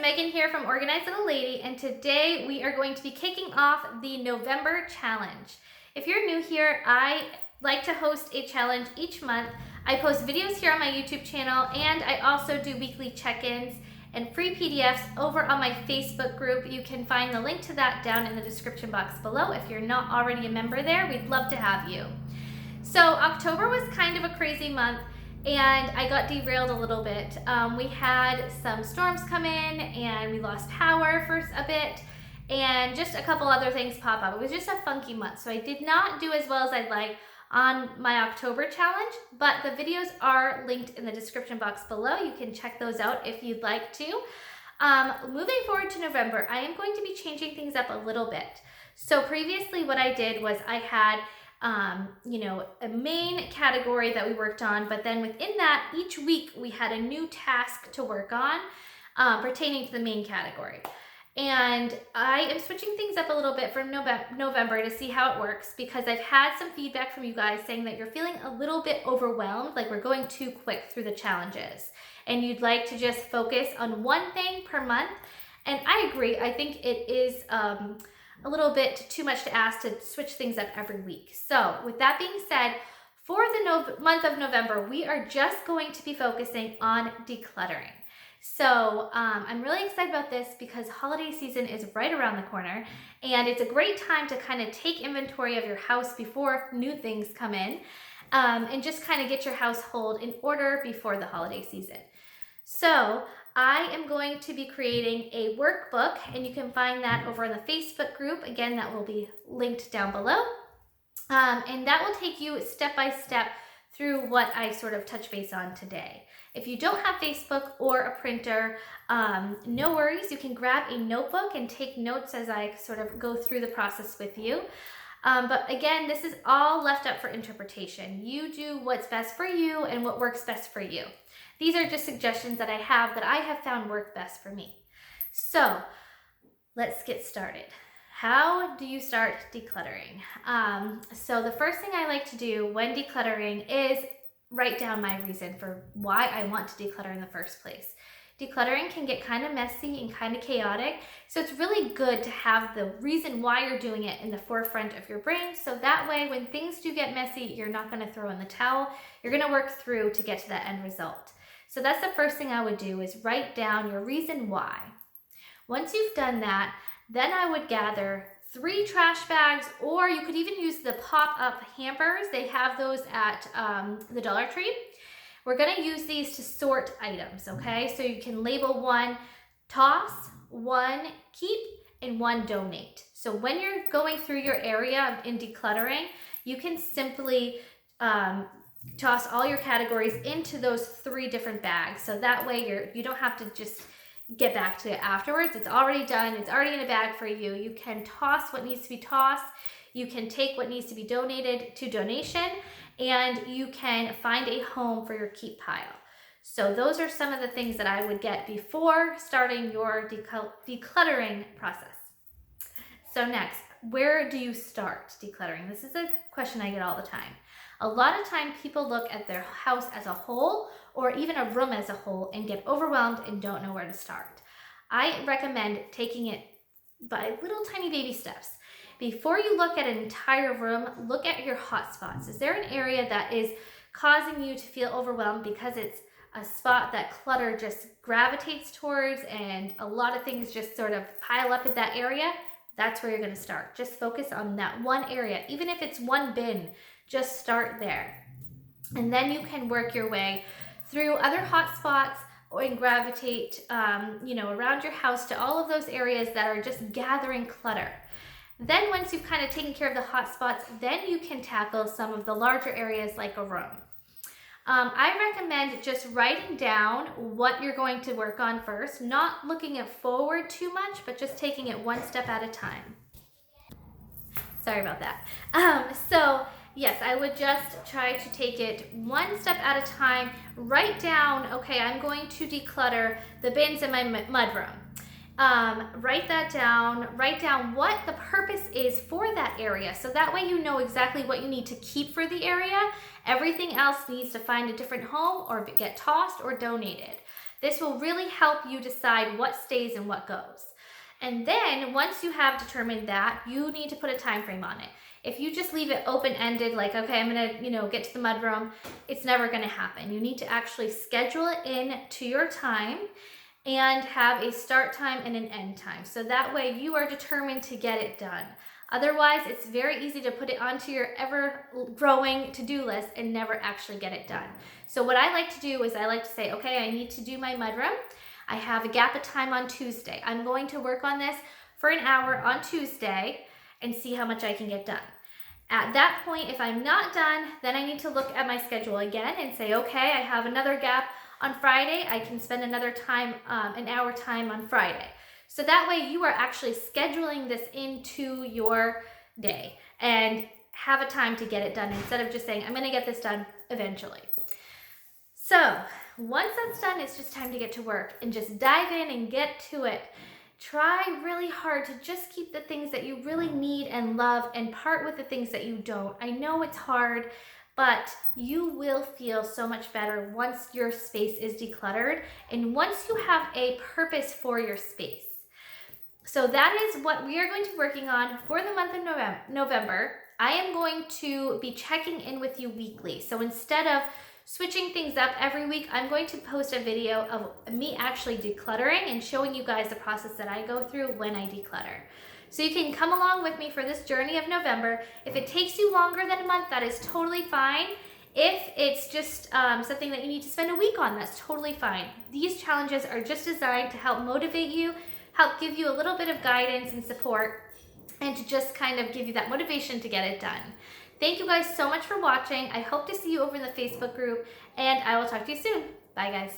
Megan here from OrganizedLittleLady, and today we are going to be kicking off the November challenge. If you're new here, I like to host a challenge each month. I post videos here on my YouTube channel, and I also do weekly check-ins and free PDFs over on my Facebook group. You can find the link to that down in the description box below. If you're not already a member there, we'd love to have you. So October was kind of a crazy month, and I got derailed a little bit. We had some storms come in and we lost power for a bit and just a couple other things pop up. It was just a funky month, so I did not do as well as I'd like on my October challenge, but the videos are linked in the description box below. You can check those out if you'd like to. Moving forward to November, I am going to be changing things up a little bit. So previously what I did was I had a main category that we worked on, but then within that, each week we had a new task to work on pertaining to the main category. And I am switching things up a little bit for November to see how it works, because I've had some feedback from you guys saying that you're feeling a little bit overwhelmed, like we're going too quick through the challenges, and you'd like to just focus on one thing per month. And I agree. I think it is a little bit too much to ask to switch things up every week. So with that being said, for the month of November, we are just going to be focusing on decluttering. So I'm really excited about this because holiday season is right around the corner, and it's a great time to kind of take inventory of your house before new things come in, and just kind of get your household in order before the holiday season. So I am going to be creating a workbook, and you can find that over in the Facebook group. Again, that will be linked down below. And that will take you step by step through what I sort of touch base on today. If you don't have Facebook or a printer, no worries. You can grab a notebook and take notes as I sort of go through the process with you. But again, this is all left up for interpretation. You do what's best for you and what works best for you. These are just suggestions that I have found work best for me. So let's get started. How do you start decluttering? So the first thing I like to do when decluttering is write down my reason for why I want to declutter in the first place. Decluttering can get kind of messy and kind of chaotic, so it's really good to have the reason why you're doing it in the forefront of your brain, so that way when things do get messy, you're not going to throw in the towel. You're going to work through to get to that end result. So that's the first thing I would do, is write down your reason why. Once you've done that, then I would gather 3 trash bags, or you could even use the pop-up hampers. They have those at the Dollar Tree. We're gonna use these to sort items, okay? So you can label 1 toss, 1 keep, and 1 donate. So when you're going through your area in decluttering, you can simply toss all your categories into those 3 different bags. So that way you don't have to just get back to it afterwards. It's already done. It's already in a bag for you. You can toss what needs to be tossed. You can take what needs to be donated to donation, and you can find a home for your keep pile. So those are some of the things that I would get before starting your decluttering process. So next, where do you start decluttering? This is a question I get all the time. A lot of time people look at their house as a whole, or even a room as a whole, and get overwhelmed and don't know where to start. I recommend taking it by little tiny baby steps. Before you look at an entire room, look at your hot spots. Is there an area that is causing you to feel overwhelmed because it's a spot that clutter just gravitates towards and a lot of things just sort of pile up in that area? That's where you're going to start. Just focus on that one area. Even if it's 1 bin, just start there. And then you can work your way through other hot spots and gravitate around your house to all of those areas that are just gathering clutter. Then once you've kind of taken care of the hot spots, then you can tackle some of the larger areas like a room. I recommend just writing down what you're going to work on first, not looking it forward too much, but just taking it 1 step at a time. Sorry about that. So yes, I would just try to take it 1 step at a time. Write down, okay, I'm going to declutter the bins in my mudroom. Write that down. Write down what the purpose is for that area, so that way you know exactly what you need to keep for the area. Everything else needs to find a different home or get tossed or donated. This will really help you decide what stays and what goes. And then once you have determined that, you need to put a time frame on it. If you just leave it open-ended, like, okay, I'm gonna, get to the mudroom, it's never gonna happen. You need to actually schedule it in to your time and have a start time and an end time. So that way you are determined to get it done. Otherwise, it's very easy to put it onto your ever-growing to-do list and never actually get it done. So what I like to do is I like to say, okay, I need to do my mudroom. I have a gap of time on Tuesday. I'm going to work on this for an hour on Tuesday and see how much I can get done. At that point, if I'm not done, then I need to look at my schedule again and say, okay, I have another gap on Friday. I can spend another time, an hour time on Friday. So that way you are actually scheduling this into your day and have a time to get it done instead of just saying, I'm gonna get this done eventually. So once that's done, it's just time to get to work and just dive in and get to it. Try really hard to just keep the things that you really need and love and part with the things that you don't. I know it's hard, but you will feel so much better once your space is decluttered and once you have a purpose for your space. So that is what we are going to be working on for the month of November. I am going to be checking in with you weekly. So instead of switching things up every week, I'm going to post a video of me actually decluttering and showing you guys the process that I go through when I declutter. So you can come along with me for this journey of November. If it takes you longer than a month, that is totally fine. If it's just something that you need to spend a week on, that's totally fine. These challenges are just designed to help motivate you, help give you a little bit of guidance and support, and to just kind of give you that motivation to get it done. Thank you guys so much for watching. I hope to see you over in the Facebook group, and I will talk to you soon. Bye, guys.